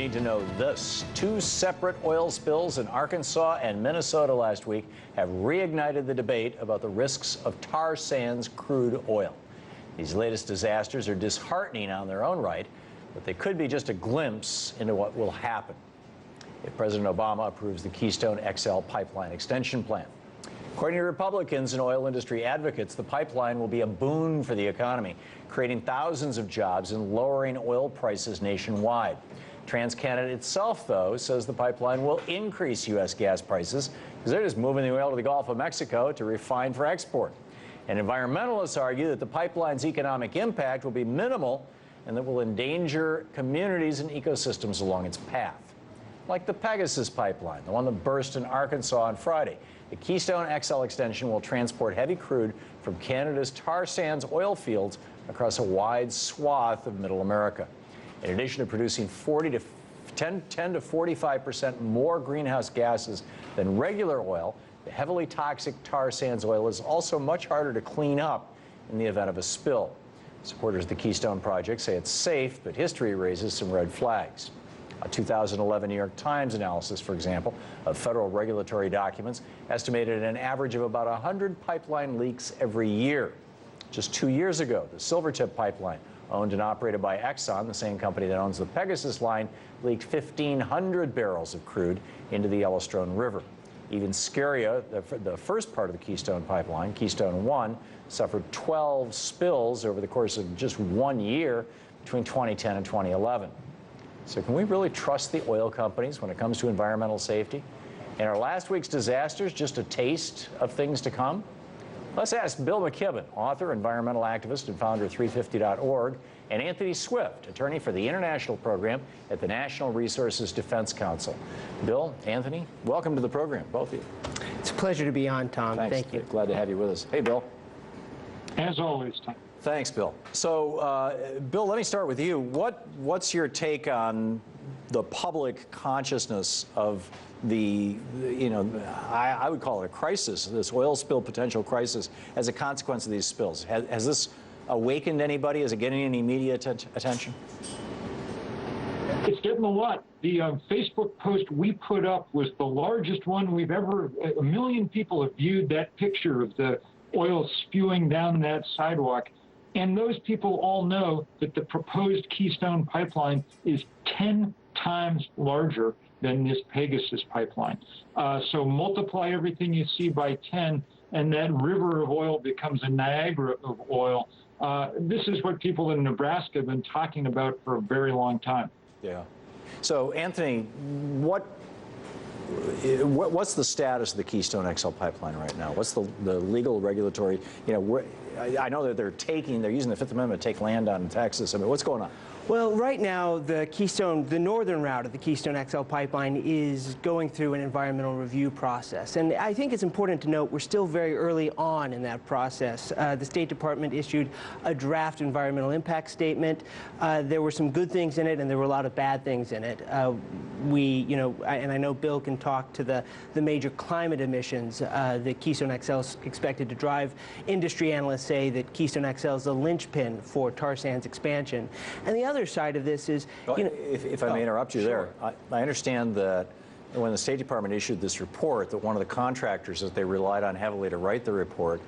need to know this. Two separate oil spills in Arkansas and Minnesota last week have reignited the debate about the risks of tar sands crude oil. These latest disasters are disheartening on their own right, but they could be just a glimpse into what will happen if President Obama approves the Keystone XL pipeline extension plan. According to Republicans and oil industry advocates, the pipeline will be a boon for the economy, creating thousands of jobs and lowering oil prices nationwide. TransCanada itself, though, says the pipeline will increase U.S. gas prices because they're just moving the oil to the Gulf of Mexico to refine for export. And environmentalists argue that the pipeline's economic impact will be minimal and that will endanger communities and ecosystems along its path. Like the Pegasus pipeline, the one that burst in Arkansas on Friday. The Keystone XL extension will transport heavy crude from Canada's tar sands oil fields across a wide swath of Middle America. In addition to producing 10 to 45% more greenhouse gases than regular oil, the heavily toxic tar sands oil is also much harder to clean up in the event of a spill. Supporters of the Keystone Project say it's safe, but history raises some red flags. A 2011 New York Times analysis, for example, of federal regulatory documents estimated an average of about 100 pipeline leaks every year. Just 2 years ago, the Silvertip pipeline, owned and operated by Exxon, the same company that owns the Pegasus line, leaked 1,500 barrels of crude into the Yellowstone River. Even scarier, the first part of the Keystone pipeline, Keystone 1, suffered 12 spills over the course of just 1 year between 2010 and 2011. So can we really trust the oil companies when it comes to environmental safety? And are last week's disasters just a taste of things to come? Let's ask Bill McKibben, author, environmental activist, and founder of 350.org, and Anthony Swift, attorney for the international program at the National Resources Defense Council. Bill, Anthony, welcome to the program, both of you. It's a pleasure to be on, Tom. Thanks. Thank you. Glad to have you with us. Hey, Bill. As always, Tom. Thanks, Bill. So, Bill, let me start with you. What's your take on the public consciousness of the, I would call it a crisis, this oil spill potential crisis as a consequence of these spills? Has this awakened anybody? Is it getting any media attention? It's getting a lot. The Facebook post we put up was the largest one we've ever, 1 million people have viewed that picture of the oil spewing down that sidewalk. And those people all know that the proposed Keystone pipeline is 10 times larger than this Pegasus pipeline. So multiply everything you see by 10, and that river of oil becomes a Niagara of oil. This is what people in Nebraska have been talking about for a very long time. Yeah. So, Anthony, what's the status of the Keystone XL pipeline right now? What's the legal, regulatory, I know that they're using the Fifth Amendment to take land out in Texas. I mean, what's going on? Well, right now, the northern route of the Keystone XL pipeline is going through an environmental review process. And I think it's important to note we're still very early on in that process. The State Department issued a draft environmental impact statement. There were some good things in it, and there were a lot of bad things in it. And I know Bill can talk to the major climate emissions that Keystone XL is expected to drive. Industry analysts say that Keystone XL is a linchpin for tar sands expansion. And the other side of this is, if I may interrupt you sure. there, I understand that when the State Department issued this report, that one of the contractors that they relied on heavily to write the report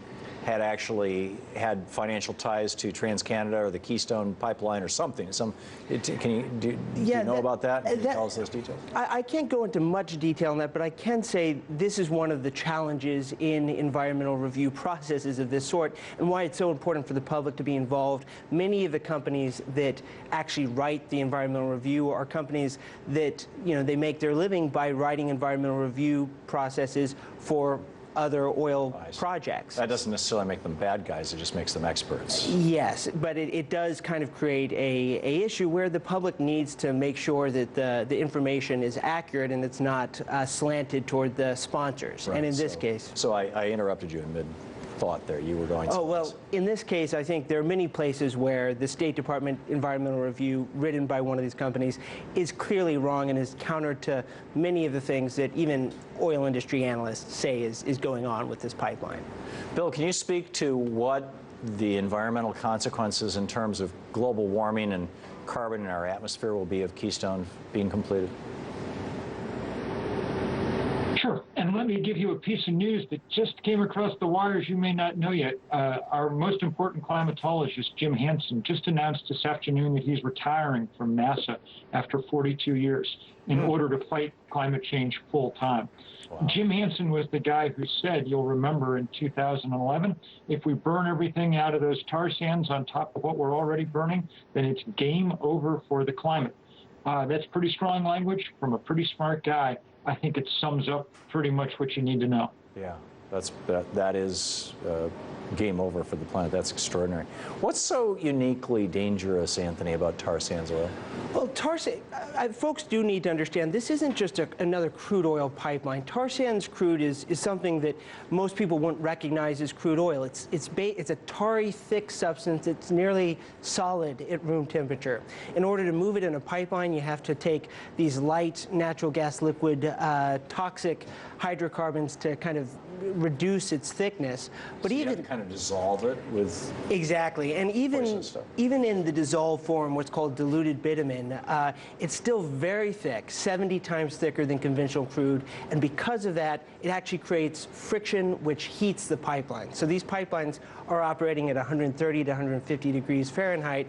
had actually had financial ties to TransCanada or the Keystone pipeline or something. Do you know about that? Can you tell us those details? I can't go into much detail on that, but I can say this is one of the challenges in environmental review processes of this sort, and why it's so important for the public to be involved. Many of the companies that actually write the environmental review are companies that, they make their living by writing environmental review processes for other oil projects. That doesn't necessarily make them bad guys, it just makes them experts. Yes, but it does kind of create a issue where the public needs to make sure that the information is accurate and it's not slanted toward the sponsors. Right. And in this case... So I interrupted you in mid-thought there. You were going to... Oh, well, in this case, I think there are many places where the State Department environmental review written by one of these companies is clearly wrong and is counter to many of the things that even oil industry analysts say is going on with this pipeline. Bill, can you speak to what the environmental consequences in terms of global warming and carbon in our atmosphere will be of Keystone being completed? Sure. And let me give you a piece of news that just came across the wires you may not know yet. Our most important climatologist, Jim Hansen, just announced this afternoon that he's retiring from NASA after 42 years in order to fight climate change full time. Wow. Jim Hansen was the guy who said, you'll remember in 2011, if we burn everything out of those tar sands on top of what we're already burning, then it's game over for the climate. That's pretty strong language from a pretty smart guy. I think it sums up pretty much what you need to know. Yeah, that is game over for the planet. That's extraordinary. What's so uniquely dangerous, Anthony, about tar sands oil? Well, folks do need to understand this isn't just another crude oil pipeline. Tar sands crude is something that most people wouldn't recognize as crude oil. It's a tarry, thick substance. It's nearly solid at room temperature. In order to move it in a pipeline, you have to take these light natural gas liquid toxic hydrocarbons to kind of reduce its thickness. But so even you have to kind of dissolve it with exactly, and even in the dissolved form, what's called diluted bitumen, it's still very thick, 70 times thicker than conventional crude, and because of that, it actually creates friction which heats the pipeline. So these pipelines are operating at 130 to 150 degrees Fahrenheit,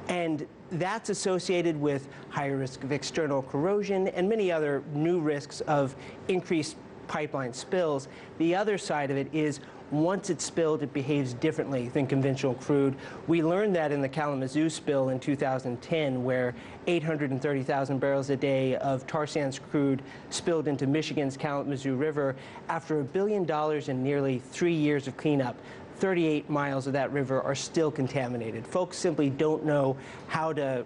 and that's associated with higher risk of external corrosion and many other new risks of increased pipeline spills. The other side of it is once it's spilled, it behaves differently than conventional crude. We learned that in the Kalamazoo spill in 2010, where 830,000 barrels a day of tar sands crude spilled into Michigan's Kalamazoo River. After $1 billion and nearly 3 years of cleanup, 38 miles of that river are still contaminated. Folks simply don't know how to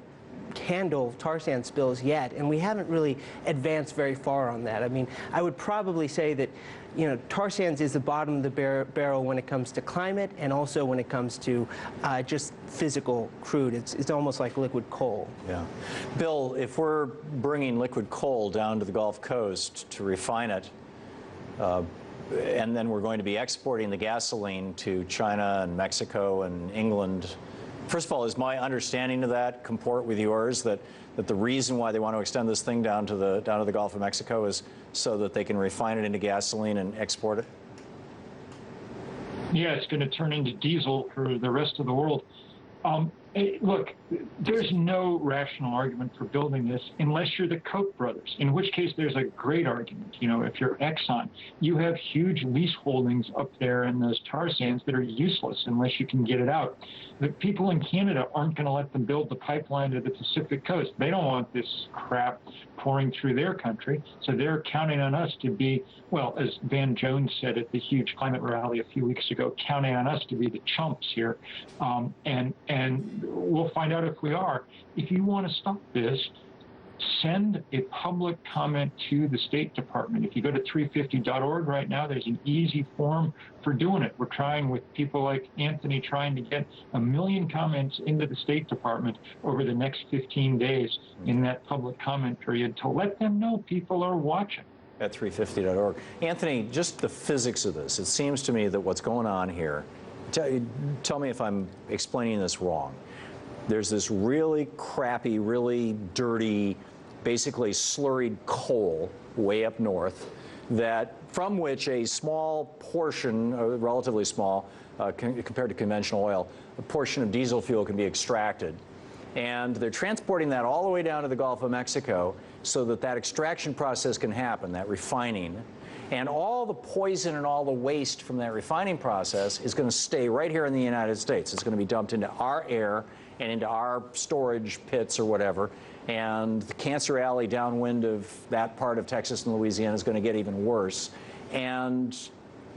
handle tar sand spills yet, and we haven't really advanced very far on that. I mean, I would probably say that, you know, tar sands is the bottom of the barrel when it comes to climate and also when it comes to just physical crude. It's almost like liquid coal. Yeah. Bill, if we're bringing liquid coal down to the Gulf Coast to refine it, and then we're going to be exporting the gasoline to China and Mexico and England, first of all, is my understanding of that comport with yours, that the reason why they want to extend this thing down to the Gulf of Mexico is so that they can refine it into gasoline and export it? Yeah, it's going to turn into diesel for the rest of the world. Look, there's no rational argument for building this unless you're the Koch brothers, in which case there's a great argument. You know, if you're Exxon, you have huge lease holdings up there in those tar sands that are useless unless you can get it out. The people in Canada aren't going to let them build the pipeline to the Pacific coast. They don't want this crap pouring through their country, so they're counting on us to be, well, as Van Jones said at the huge climate rally a few weeks ago, counting on us to be the chumps here, and we'll find out if we are. If you want to stop this, send a public comment to the State Department. If you go to 350.org right now, there's an easy form for doing it. We're trying, with people like Anthony, trying to get 1 million comments into the State Department over the next 15 days in that public comment period to let them know people are watching. At 350.org. Anthony, just the physics of this. It seems to me that what's going on here, tell me if I'm explaining this wrong. There's this really crappy, really dirty, basically slurried coal way up north, from which a small portion, relatively small compared to conventional oil, a portion of diesel fuel can be extracted. And they're transporting that all the way down to the Gulf of Mexico so that that extraction process can happen, that refining. And all the poison and all the waste from that refining process is going to stay right here in the United States. It's going to be dumped into our air and into our storage pits or whatever. And the cancer alley downwind of that part of Texas and Louisiana is going to get even worse. And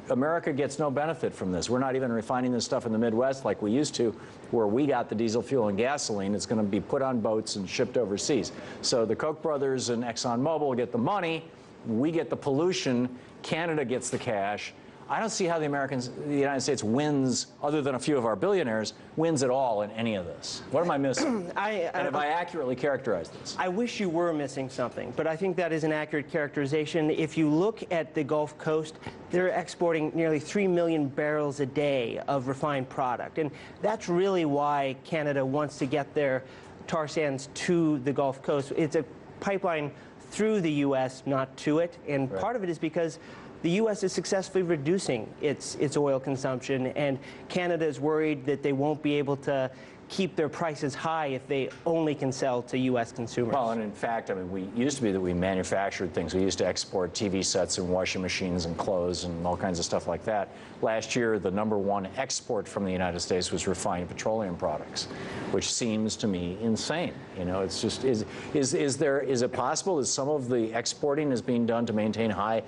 America gets no benefit from this. We're not even refining this stuff in the Midwest like we used to, where we got the diesel fuel and gasoline. It's going to be put on boats and shipped overseas. So the Koch brothers and ExxonMobil get the money. We get the pollution. Canada gets the cash. I don't see how the United States wins, other than a few of our billionaires, wins at all in any of this. What am I missing? And have I accurately characterized this? I wish you were missing something, but I think that is an accurate characterization. If you look at the Gulf Coast, they're exporting nearly 3 million barrels a day of refined product. And that's really why Canada wants to get their tar sands to the Gulf Coast. It's a pipeline through the U.S., not to it, and part of it is because the U.S. is successfully reducing its oil consumption, and Canada is worried that they won't be able to keep their prices high if they only can sell to U.S. consumers. Well, and in fact, I mean, we used to be that we manufactured things. We used to export TV sets and washing machines and clothes and all kinds of stuff like that. Last year, the #1 export from the United States was refined petroleum products, which seems to me insane. You know, it's just, is it possible that some of the exporting is being done to maintain high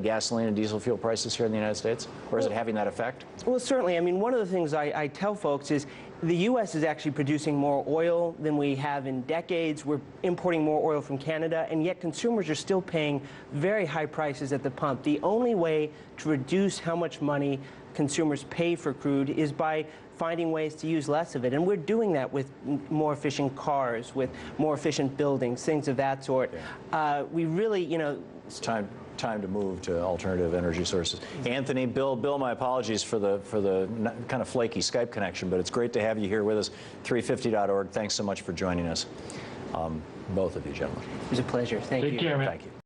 gasoline and diesel fuel prices here in the United States? Or is it having that effect? Well, certainly. I mean, one of the things I tell folks is the U.S. is actually producing more oil than we have in decades. We're importing more oil from Canada, and yet consumers are still paying very high prices at the pump. The only way to reduce how much money consumers pay for crude is by finding ways to use less of it. And we're doing that with more efficient cars, with more efficient buildings, things of that sort. Yeah. We really, you know... It's time to move to alternative energy sources. Anthony, Bill, my apologies for the kind of flaky Skype connection, but it's great to have you here with us. 350.org. Thanks so much for joining us, both of you gentlemen. It was a pleasure. Thank you. Take care, man. Thank you.